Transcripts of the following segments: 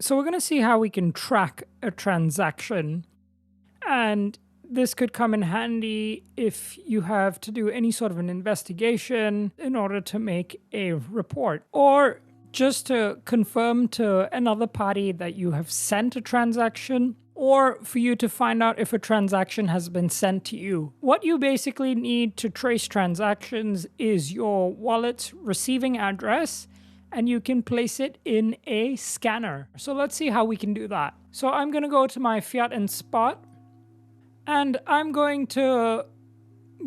So we're going to see how we can track a transaction, and this could come in handy if you have to do any sort of an investigation in order to make a report, or just to confirm to another party that you have sent a transaction, or for you to find out if a transaction has been sent to you. What you basically need to trace transactions is your wallet's receiving address, and you can place it in a scanner. So let's see how we can do that. So I'm going to go to my Fiat and Spot, and I'm going to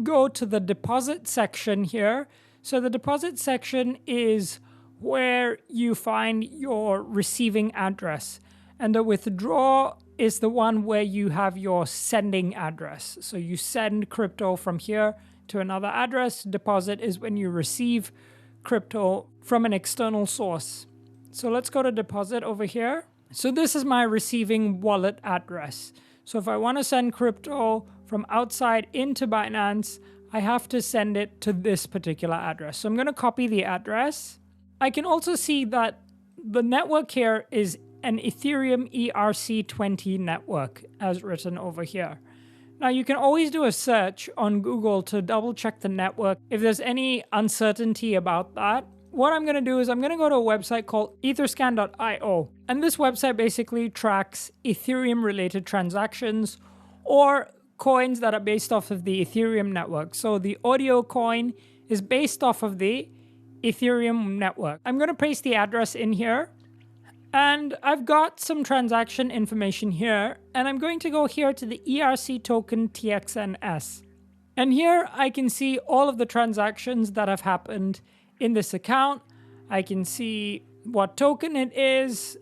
go to the deposit section here. So the deposit section is where you find your receiving address, and the withdraw is the one where you have your sending address. So you send crypto from here to another address. Deposit is when you receive crypto from an external source. So let's go to deposit over here. So this is my receiving wallet address. So if I want to send crypto from outside into Binance, I have to send it to this particular address. So I'm going to copy the address. I can also see that the network here is an Ethereum ERC20 network, as written over here. Now you can always do a search on Google to double check the network if there's any uncertainty about that. What I'm going to do is I'm going to go to a website called etherscan.io, and this website basically tracks Ethereum related transactions or coins that are based off of the Ethereum network. So the audio coin is based off of the Ethereum network. I'm going to paste the address in here, and I've got some transaction information here, and I'm going to go here to the ERC token TXNS. And here I can see all of the transactions that have happened in this account. I can see what token it is,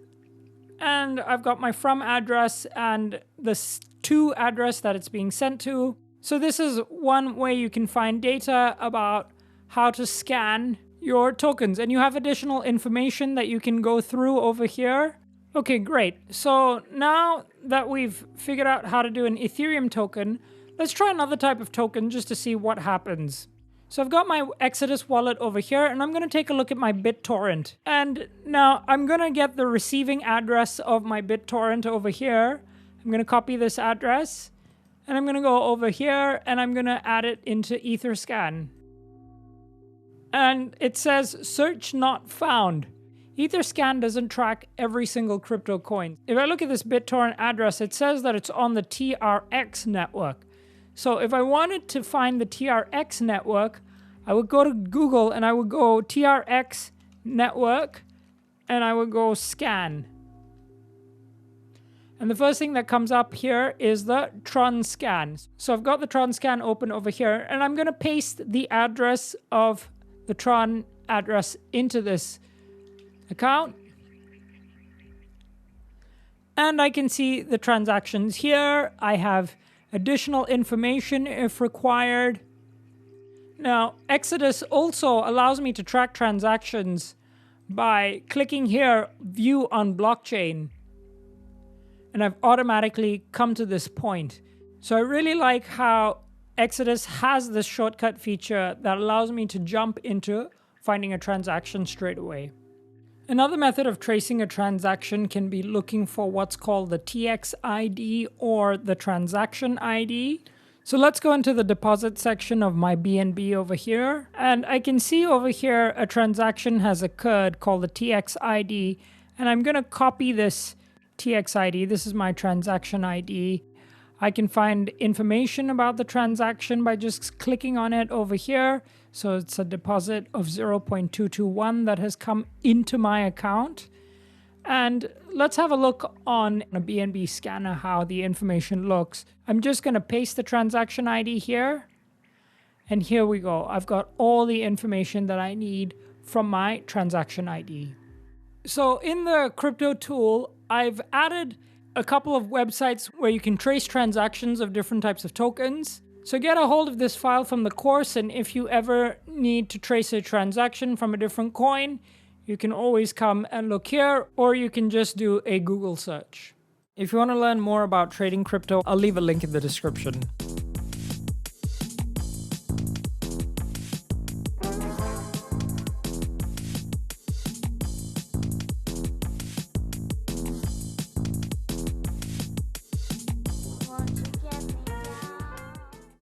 and I've got my from address and the to address that it's being sent to. So this is one way you can find data about how to scan your tokens, and you have additional information that you can go through over here. Okay, great. So now that we've figured out how to do an Ethereum token, let's try another type of token just to see what happens. So I've got my Exodus wallet over here, and I'm going to take a look at my BitTorrent. And now I'm going to get the receiving address of my BitTorrent over here. I'm going to copy this address, and I'm going to go over here, and I'm going to add it into Etherscan. And it says search not found. Etherscan doesn't track every single crypto coin. If I look at this BitTorrent address, it says that it's on the TRX network. So if I wanted to find the TRX network, I would go to Google and I would go TRX network and I would go scan. And the first thing that comes up here is the Tron scan. So I've got the Tron scan open over here, and I'm going to paste the address of the Tron address into this account. And I can see the transactions here. I have additional information if required. Now, Exodus also allows me to track transactions by clicking here, View on Blockchain. And I've automatically come to this point. So I really like how Exodus has this shortcut feature that allows me to jump into finding a transaction straight away. Another method of tracing a transaction can be looking for what's called the TX ID or the transaction ID. So let's go into the deposit section of my BNB over here. And I can see over here a transaction has occurred called the TX ID. And I'm going to copy this TX ID. This is my transaction ID. I can find information about the transaction by just clicking on it over here. So it's a deposit of 0.221 that has come into my account. And let's have a look on a BNB scanner how the information looks. I'm just going to paste the transaction ID here. And here we go. I've got all the information that I need from my transaction ID. So in the crypto tool, I've added a couple of websites where you can trace transactions of different types of tokens. So get a hold of this file from the course, and if you ever need to trace a transaction from a different coin, you can always come and look here, or you can just do a Google search. If you want to learn more about trading crypto, I'll leave a link in the description.